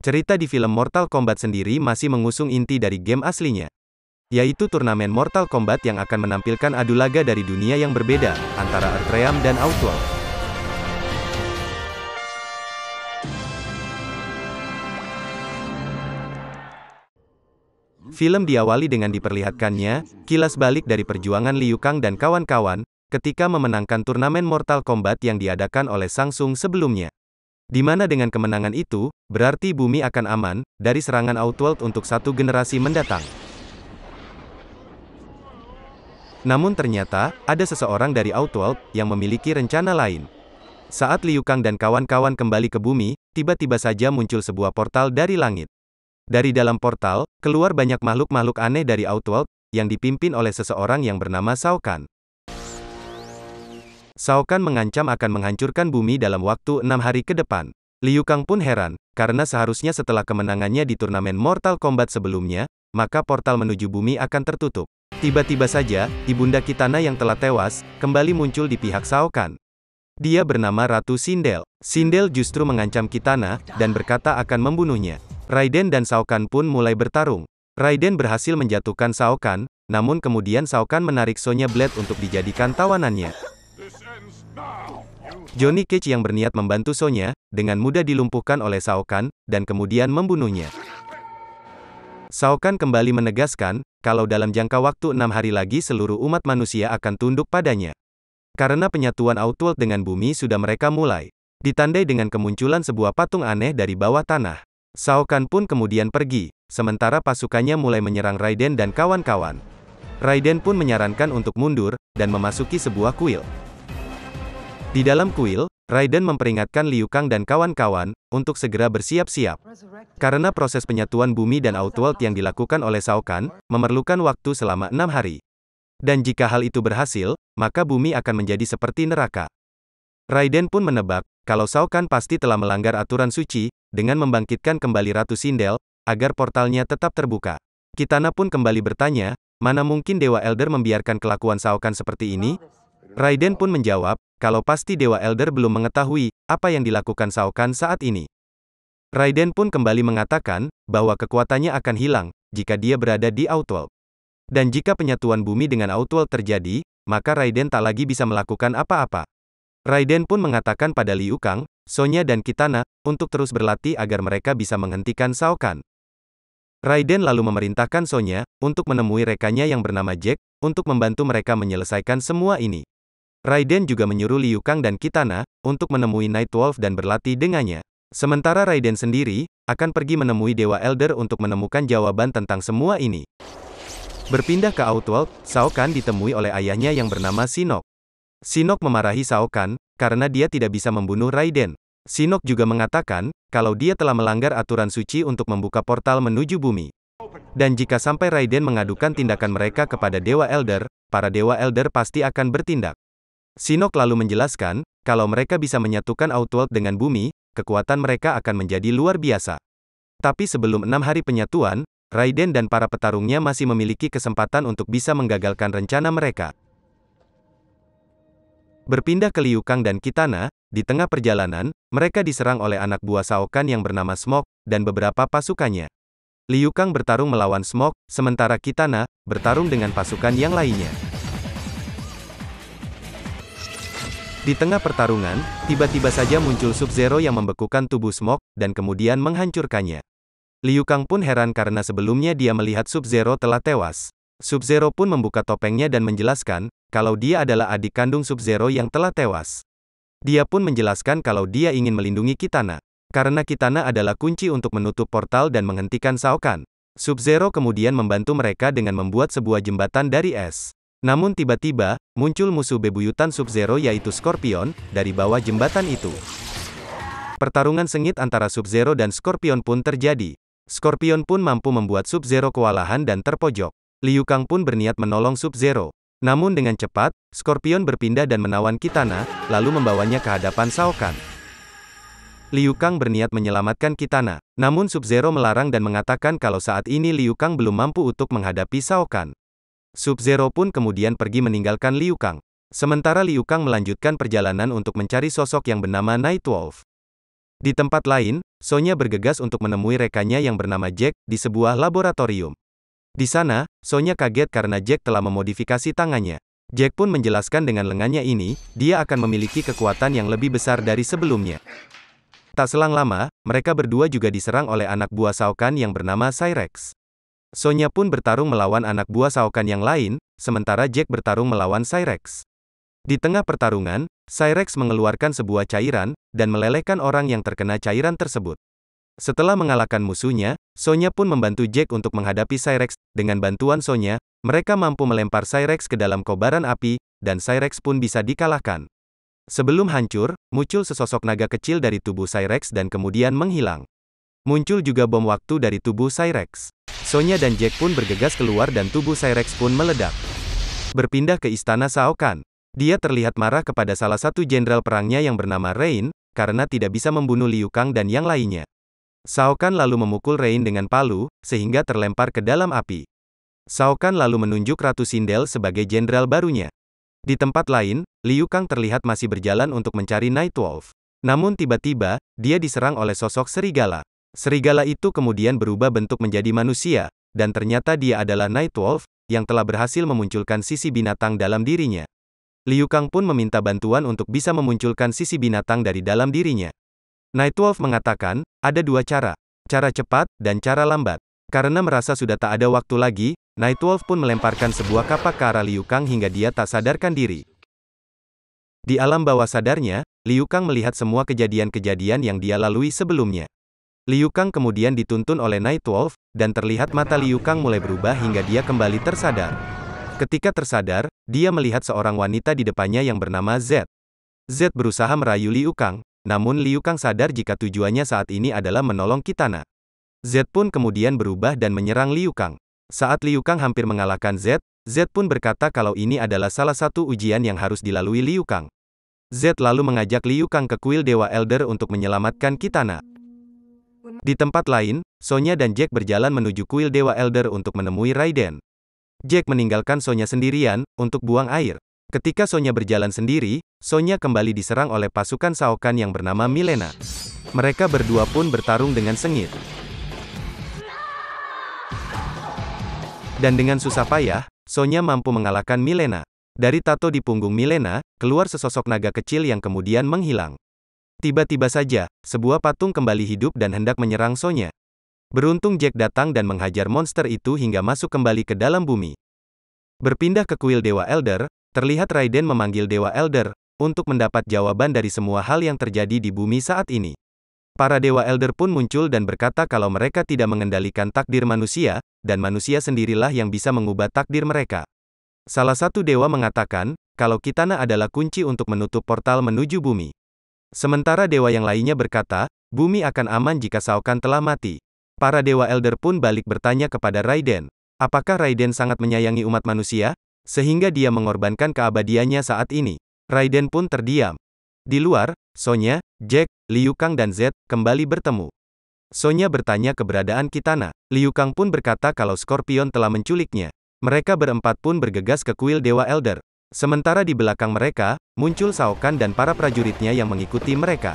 Cerita di film Mortal Kombat sendiri masih mengusung inti dari game aslinya, yaitu turnamen Mortal Kombat yang akan menampilkan adu laga dari dunia yang berbeda, antara Earthrealm dan Outworld. Film diawali dengan diperlihatkannya kilas balik dari perjuangan Liu Kang dan kawan-kawan ketika memenangkan turnamen Mortal Kombat yang diadakan oleh Samsung sebelumnya. Di mana dengan kemenangan itu, berarti bumi akan aman dari serangan Outworld untuk satu generasi mendatang. Namun ternyata, ada seseorang dari Outworld yang memiliki rencana lain. Saat Liu Kang dan kawan-kawan kembali ke bumi, tiba-tiba saja muncul sebuah portal dari langit. Dari dalam portal, keluar banyak makhluk-makhluk aneh dari Outworld, yang dipimpin oleh seseorang yang bernama Shao Kahn. Shao Kahn mengancam akan menghancurkan bumi dalam waktu 6 hari ke depan. Liu Kang pun heran, karena seharusnya setelah kemenangannya di turnamen Mortal Kombat sebelumnya, maka portal menuju bumi akan tertutup. Tiba-tiba saja, Ibunda Kitana yang telah tewas, kembali muncul di pihak Shao Kahn. Dia bernama Ratu Sindel. Sindel justru mengancam Kitana, dan berkata akan membunuhnya. Raiden dan Shao Kahn pun mulai bertarung. Raiden berhasil menjatuhkan Shao Kahn, namun kemudian Shao Kahn menarik Sonya Blade untuk dijadikan tawanannya. Johnny Cage yang berniat membantu Sonya, dengan mudah dilumpuhkan oleh Shao Kahn, dan kemudian membunuhnya. Shao Kahn kembali menegaskan, kalau dalam jangka waktu 6 hari lagi seluruh umat manusia akan tunduk padanya. Karena penyatuan Outworld dengan bumi sudah mereka mulai. Ditandai dengan kemunculan sebuah patung aneh dari bawah tanah. Shao Kahn pun kemudian pergi, sementara pasukannya mulai menyerang Raiden dan kawan-kawan. Raiden pun menyarankan untuk mundur, dan memasuki sebuah kuil. Di dalam kuil, Raiden memperingatkan Liu Kang dan kawan-kawan, untuk segera bersiap-siap. Karena proses penyatuan bumi dan Outworld yang dilakukan oleh Shao Kahn, memerlukan waktu selama 6 hari. Dan jika hal itu berhasil, maka bumi akan menjadi seperti neraka. Raiden pun menebak, kalau Shao Kahn pasti telah melanggar aturan suci, dengan membangkitkan kembali Ratu Sindel, agar portalnya tetap terbuka. Kitana pun kembali bertanya, mana mungkin Dewa Elder membiarkan kelakuan Shao Kahn seperti ini? Raiden pun menjawab, kalau pasti Dewa Elder belum mengetahui, apa yang dilakukan Shao Kahn saat ini. Raiden pun kembali mengatakan, bahwa kekuatannya akan hilang, jika dia berada di Outworld. Dan jika penyatuan bumi dengan Outworld terjadi, maka Raiden tak lagi bisa melakukan apa-apa. Raiden pun mengatakan pada Liu Kang, Sonya dan Kitana, untuk terus berlatih agar mereka bisa menghentikan Shao Kahn. Raiden lalu memerintahkan Sonya, untuk menemui rekannya yang bernama Jack, untuk membantu mereka menyelesaikan semua ini. Raiden juga menyuruh Liu Kang dan Kitana, untuk menemui Nightwolf dan berlatih dengannya. Sementara Raiden sendiri, akan pergi menemui Dewa Elder untuk menemukan jawaban tentang semua ini. Berpindah ke Outworld, Shao Kahn ditemui oleh ayahnya yang bernama Shinnok. Shinnok memarahi Shao Kahn, karena dia tidak bisa membunuh Raiden. Shinnok juga mengatakan, kalau dia telah melanggar aturan suci untuk membuka portal menuju bumi. Dan jika sampai Raiden mengadukan tindakan mereka kepada Dewa Elder, para Dewa Elder pasti akan bertindak. Shinnok lalu menjelaskan, kalau mereka bisa menyatukan Outworld dengan bumi, kekuatan mereka akan menjadi luar biasa. Tapi sebelum 6 hari penyatuan, Raiden dan para petarungnya masih memiliki kesempatan untuk bisa menggagalkan rencana mereka. Berpindah ke Liu Kang dan Kitana, di tengah perjalanan, mereka diserang oleh anak buah Shao Kahn yang bernama Smoke, dan beberapa pasukannya. Liu Kang bertarung melawan Smoke, sementara Kitana, bertarung dengan pasukan yang lainnya. Di tengah pertarungan, tiba-tiba saja muncul Sub-Zero yang membekukan tubuh Smoke, dan kemudian menghancurkannya. Liu Kang pun heran karena sebelumnya dia melihat Sub-Zero telah tewas. Sub-Zero pun membuka topengnya dan menjelaskan, kalau dia adalah adik kandung Sub-Zero yang telah tewas. Dia pun menjelaskan kalau dia ingin melindungi Kitana. Karena Kitana adalah kunci untuk menutup portal dan menghentikan Shao Kahn. Sub-Zero kemudian membantu mereka dengan membuat sebuah jembatan dari es. Namun tiba-tiba, muncul musuh bebuyutan Sub-Zero yaitu Scorpion, dari bawah jembatan itu. Pertarungan sengit antara Sub-Zero dan Scorpion pun terjadi. Scorpion pun mampu membuat Sub-Zero kewalahan dan terpojok. Liu Kang pun berniat menolong Sub-Zero. Namun dengan cepat, Scorpion berpindah dan menawan Kitana, lalu membawanya ke hadapan Shao Kahn. Liu Kang berniat menyelamatkan Kitana. Namun Sub-Zero melarang dan mengatakan kalau saat ini Liu Kang belum mampu untuk menghadapi Shao Kahn. Sub-Zero pun kemudian pergi meninggalkan Liu Kang. Sementara Liu Kang melanjutkan perjalanan untuk mencari sosok yang bernama Nightwolf. Di tempat lain, Sonya bergegas untuk menemui rekannya yang bernama Jack, di sebuah laboratorium. Di sana, Sonya kaget karena Jack telah memodifikasi tangannya. Jack pun menjelaskan dengan lengannya ini, dia akan memiliki kekuatan yang lebih besar dari sebelumnya. Tak selang lama, mereka berdua juga diserang oleh anak buah Shao Kahn yang bernama Cyrex. Sonya pun bertarung melawan anak buah Shao Kahn yang lain, sementara Jack bertarung melawan Cyrex. Di tengah pertarungan, Cyrex mengeluarkan sebuah cairan, dan melelehkan orang yang terkena cairan tersebut. Setelah mengalahkan musuhnya, Sonya pun membantu Jack untuk menghadapi Cyrex. Dengan bantuan Sonya, mereka mampu melempar Cyrex ke dalam kobaran api, dan Cyrex pun bisa dikalahkan. Sebelum hancur, muncul sesosok naga kecil dari tubuh Cyrex dan kemudian menghilang. Muncul juga bom waktu dari tubuh Cyrex. Sonya dan Jack pun bergegas keluar dan tubuh Cyrex pun meledak. Berpindah ke istana Shao Kahn. Dia terlihat marah kepada salah satu jenderal perangnya yang bernama Rain, karena tidak bisa membunuh Liu Kang dan yang lainnya. Shao Kahn lalu memukul Rain dengan palu, sehingga terlempar ke dalam api. Shao Kahn lalu menunjuk Ratu Sindel sebagai jenderal barunya. Di tempat lain, Liu Kang terlihat masih berjalan untuk mencari Nightwolf. Namun tiba-tiba, dia diserang oleh sosok serigala. Serigala itu kemudian berubah bentuk menjadi manusia, dan ternyata dia adalah Nightwolf, yang telah berhasil memunculkan sisi binatang dalam dirinya. Liu Kang pun meminta bantuan untuk bisa memunculkan sisi binatang dari dalam dirinya. Nightwolf mengatakan, ada dua cara. Cara cepat, dan cara lambat. Karena merasa sudah tak ada waktu lagi, Nightwolf pun melemparkan sebuah kapak ke arah Liu Kang hingga dia tak sadarkan diri. Di alam bawah sadarnya, Liu Kang melihat semua kejadian-kejadian yang dia lalui sebelumnya. Liu Kang kemudian dituntun oleh Nightwolf, dan terlihat mata Liu Kang mulai berubah hingga dia kembali tersadar. Ketika tersadar, dia melihat seorang wanita di depannya yang bernama Z. Z berusaha merayu Liu Kang, namun Liu Kang sadar jika tujuannya saat ini adalah menolong Kitana. Z pun kemudian berubah dan menyerang Liu Kang. Saat Liu Kang hampir mengalahkan Z, Z pun berkata kalau ini adalah salah satu ujian yang harus dilalui Liu Kang. Z lalu mengajak Liu Kang ke kuil Dewa Elder untuk menyelamatkan Kitana. Di tempat lain, Sonya dan Jack berjalan menuju kuil Dewa Elder untuk menemui Raiden. Jack meninggalkan Sonya sendirian, untuk buang air. Ketika Sonya berjalan sendiri, Sonya kembali diserang oleh pasukan Shao Kahn yang bernama Milena. Mereka berdua pun bertarung dengan sengit. Dan dengan susah payah, Sonya mampu mengalahkan Milena. Dari tato di punggung Milena, keluar sesosok naga kecil yang kemudian menghilang. Tiba-tiba saja, sebuah patung kembali hidup dan hendak menyerang Sonya. Beruntung Jack datang dan menghajar monster itu hingga masuk kembali ke dalam bumi. Berpindah ke kuil Dewa Elder, terlihat Raiden memanggil Dewa Elder, untuk mendapat jawaban dari semua hal yang terjadi di bumi saat ini. Para Dewa Elder pun muncul dan berkata kalau mereka tidak mengendalikan takdir manusia, dan manusia sendirilah yang bisa mengubah takdir mereka. Salah satu dewa mengatakan, kalau Kitana adalah kunci untuk menutup portal menuju bumi. Sementara dewa yang lainnya berkata, bumi akan aman jika Shao Kahn telah mati. Para Dewa Elder pun balik bertanya kepada Raiden. Apakah Raiden sangat menyayangi umat manusia? Sehingga dia mengorbankan keabadiannya saat ini. Raiden pun terdiam. Di luar, Sonya, Jack, Liu Kang dan Z, kembali bertemu. Sonya bertanya keberadaan Kitana. Liu Kang pun berkata kalau Scorpion telah menculiknya. Mereka berempat pun bergegas ke kuil Dewa Elder. Sementara di belakang mereka, muncul Shao Kahn dan para prajuritnya yang mengikuti mereka.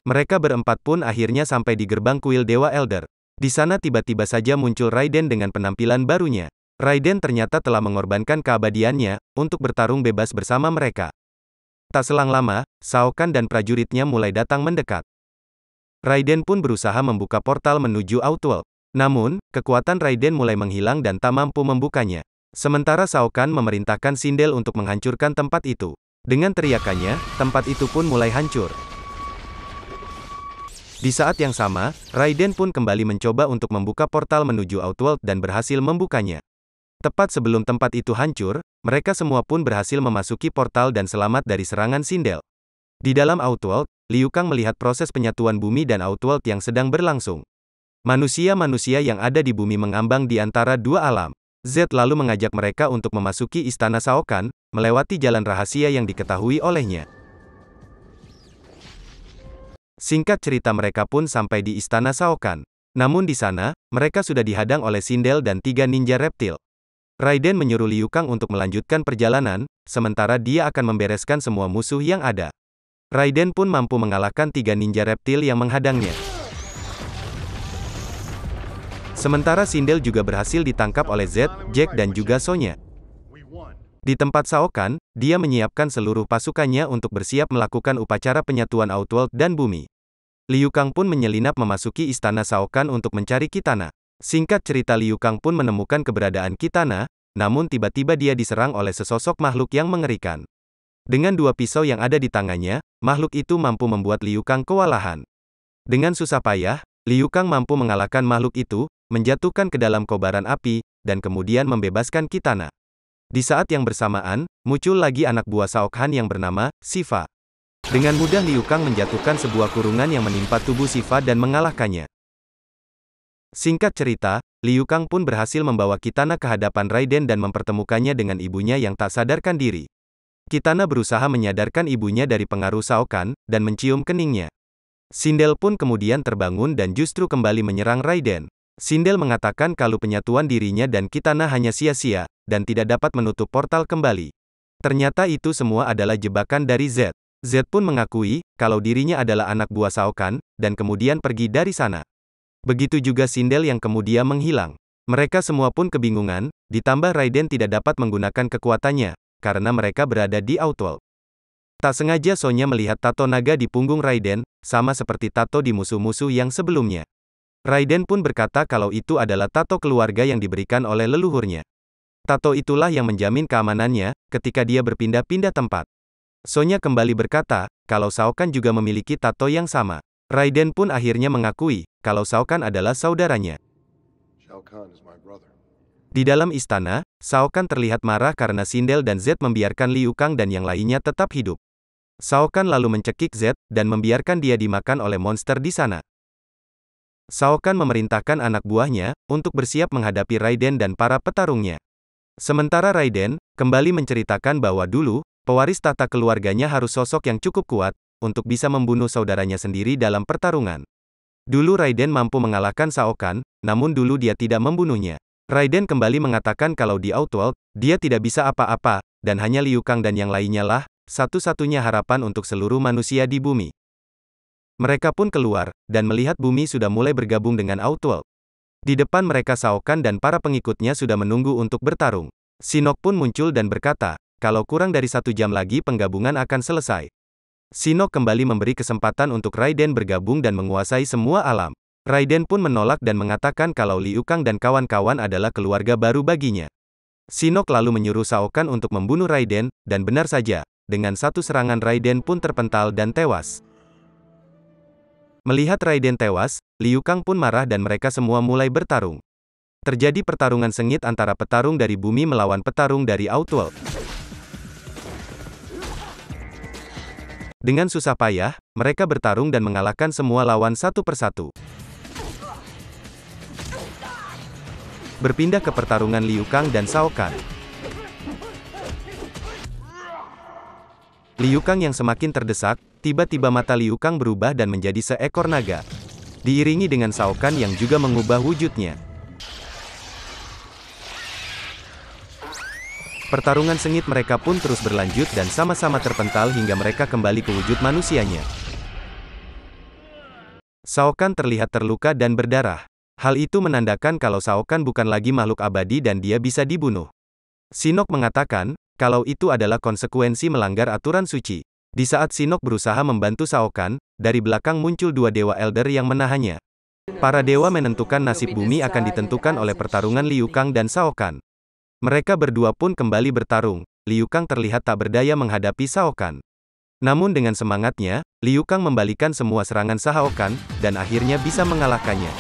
Mereka berempat pun akhirnya sampai di gerbang kuil Dewa Elder. Di sana tiba-tiba saja muncul Raiden dengan penampilan barunya. Raiden ternyata telah mengorbankan keabadiannya, untuk bertarung bebas bersama mereka. Tak selang lama, Shao Kahn dan prajuritnya mulai datang mendekat. Raiden pun berusaha membuka portal menuju Outworld. Namun, kekuatan Raiden mulai menghilang dan tak mampu membukanya. Sementara Shao Kahn memerintahkan Sindel untuk menghancurkan tempat itu. Dengan teriakannya, tempat itu pun mulai hancur. Di saat yang sama, Raiden pun kembali mencoba untuk membuka portal menuju Outworld dan berhasil membukanya. Tepat sebelum tempat itu hancur, mereka semua pun berhasil memasuki portal dan selamat dari serangan Sindel. Di dalam Outworld, Liu Kang melihat proses penyatuan bumi dan Outworld yang sedang berlangsung. Manusia-manusia yang ada di bumi mengambang di antara dua alam. Z lalu mengajak mereka untuk memasuki istana Shao Kahn, melewati jalan rahasia yang diketahui olehnya. Singkat cerita mereka pun sampai di istana Shao Kahn. Namun di sana, mereka sudah dihadang oleh Sindel dan 3 ninja reptil. Raiden menyuruh Liu Kang untuk melanjutkan perjalanan, sementara dia akan membereskan semua musuh yang ada. Raiden pun mampu mengalahkan 3 ninja reptil yang menghadangnya. Sementara Sindel juga berhasil ditangkap oleh Zed, Jack dan juga Sonya. Di tempat Shao Kahn, dia menyiapkan seluruh pasukannya untuk bersiap melakukan upacara penyatuan Outworld dan bumi. Liu Kang pun menyelinap memasuki istana Shao Kahn untuk mencari Kitana. Singkat cerita, Liu Kang pun menemukan keberadaan Kitana, namun tiba-tiba dia diserang oleh sesosok makhluk yang mengerikan. Dengan 2 pisau yang ada di tangannya, makhluk itu mampu membuat Liu Kang kewalahan. Dengan susah payah, Liu Kang mampu mengalahkan makhluk itu, menjatuhkan ke dalam kobaran api, dan kemudian membebaskan Kitana. Di saat yang bersamaan, muncul lagi anak buah Shao Kahn yang bernama Shiva. Dengan mudah Liu Kang menjatuhkan sebuah kurungan yang menimpa tubuh Shiva dan mengalahkannya. Singkat cerita, Liu Kang pun berhasil membawa Kitana ke hadapan Raiden dan mempertemukannya dengan ibunya yang tak sadarkan diri. Kitana berusaha menyadarkan ibunya dari pengaruh Shao Kahn, dan mencium keningnya. Sindel pun kemudian terbangun dan justru kembali menyerang Raiden. Sindel mengatakan kalau penyatuan dirinya dan Kitana hanya sia-sia, dan tidak dapat menutup portal kembali. Ternyata itu semua adalah jebakan dari Zed. Zed pun mengakui, kalau dirinya adalah anak buah Shao Kahn, dan kemudian pergi dari sana. Begitu juga Sindel yang kemudian menghilang. Mereka semua pun kebingungan, ditambah Raiden tidak dapat menggunakan kekuatannya, karena mereka berada di Outworld. Tak sengaja Sonya melihat tato naga di punggung Raiden, sama seperti tato di musuh-musuh yang sebelumnya. Raiden pun berkata kalau itu adalah tato keluarga yang diberikan oleh leluhurnya. Tato itulah yang menjamin keamanannya, ketika dia berpindah-pindah tempat. Sonya kembali berkata, kalau Shao Kahn juga memiliki tato yang sama. Raiden pun akhirnya mengakui, kalau Shao Kahn adalah saudaranya. Di dalam istana, Shao Kahn terlihat marah karena Sindel dan Zed membiarkan Liu Kang dan yang lainnya tetap hidup. Shao Kahn lalu mencekik Zed, dan membiarkan dia dimakan oleh monster di sana. Shao Kahn memerintahkan anak buahnya, untuk bersiap menghadapi Raiden dan para petarungnya. Sementara Raiden, kembali menceritakan bahwa dulu, pewaris tahta keluarganya harus sosok yang cukup kuat, untuk bisa membunuh saudaranya sendiri dalam pertarungan. Dulu Raiden mampu mengalahkan Shao Kahn, namun dulu dia tidak membunuhnya. Raiden kembali mengatakan kalau di Outworld, dia tidak bisa apa-apa, dan hanya Liu Kang dan yang lainnya lah, satu-satunya harapan untuk seluruh manusia di bumi. Mereka pun keluar, dan melihat bumi sudah mulai bergabung dengan Outworld. Di depan mereka Shao Kahn dan para pengikutnya sudah menunggu untuk bertarung. Shinnok pun muncul dan berkata, kalau kurang dari 1 jam lagi penggabungan akan selesai. Shinnok kembali memberi kesempatan untuk Raiden bergabung dan menguasai semua alam. Raiden pun menolak dan mengatakan kalau Liu Kang dan kawan-kawan adalah keluarga baru baginya. Shinnok lalu menyuruh Shao Kahn untuk membunuh Raiden, dan benar saja, dengan satu serangan Raiden pun terpental dan tewas. Melihat Raiden tewas, Liu Kang pun marah dan mereka semua mulai bertarung. Terjadi pertarungan sengit antara petarung dari bumi melawan petarung dari Outworld. Dengan susah payah, mereka bertarung dan mengalahkan semua lawan satu persatu. Berpindah ke pertarungan Liu Kang dan Shao Kahn. Liu Kang yang semakin terdesak, tiba-tiba mata Liu Kang berubah dan menjadi seekor naga. Diiringi dengan Shao Kahn yang juga mengubah wujudnya. Pertarungan sengit mereka pun terus berlanjut dan sama-sama terpental hingga mereka kembali ke wujud manusianya. Shao Kahn terlihat terluka dan berdarah. Hal itu menandakan kalau Shao Kahn bukan lagi makhluk abadi dan dia bisa dibunuh. Shinnok mengatakan, kalau itu adalah konsekuensi melanggar aturan suci. Di saat Shinnok berusaha membantu Shao Kahn, dari belakang muncul 2 dewa elder yang menahannya. Para dewa menentukan nasib bumi akan ditentukan oleh pertarungan Liu Kang dan Shao Kahn. Mereka berdua pun kembali bertarung. Liu Kang terlihat tak berdaya menghadapi Shao Kahn. Namun dengan semangatnya, Liu Kang membalikan semua serangan Shao Kahn, dan akhirnya bisa mengalahkannya.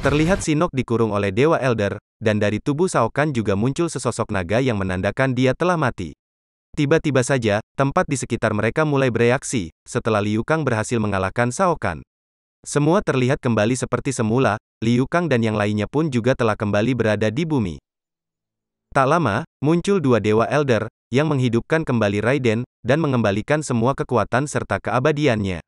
Terlihat Shinnok dikurung oleh Dewa Elder, dan dari tubuh Shao Kahn juga muncul sesosok naga yang menandakan dia telah mati. Tiba-tiba saja, tempat di sekitar mereka mulai bereaksi, setelah Liu Kang berhasil mengalahkan Shao Kahn. Semua terlihat kembali seperti semula, Liu Kang dan yang lainnya pun juga telah kembali berada di bumi. Tak lama, muncul 2 Dewa Elder, yang menghidupkan kembali Raiden, dan mengembalikan semua kekuatan serta keabadiannya.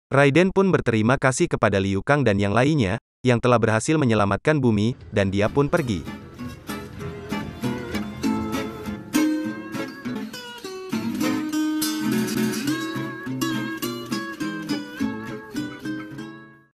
Raiden pun berterima kasih kepada Liu Kang dan yang lainnya, yang telah berhasil menyelamatkan bumi, dan dia pun pergi.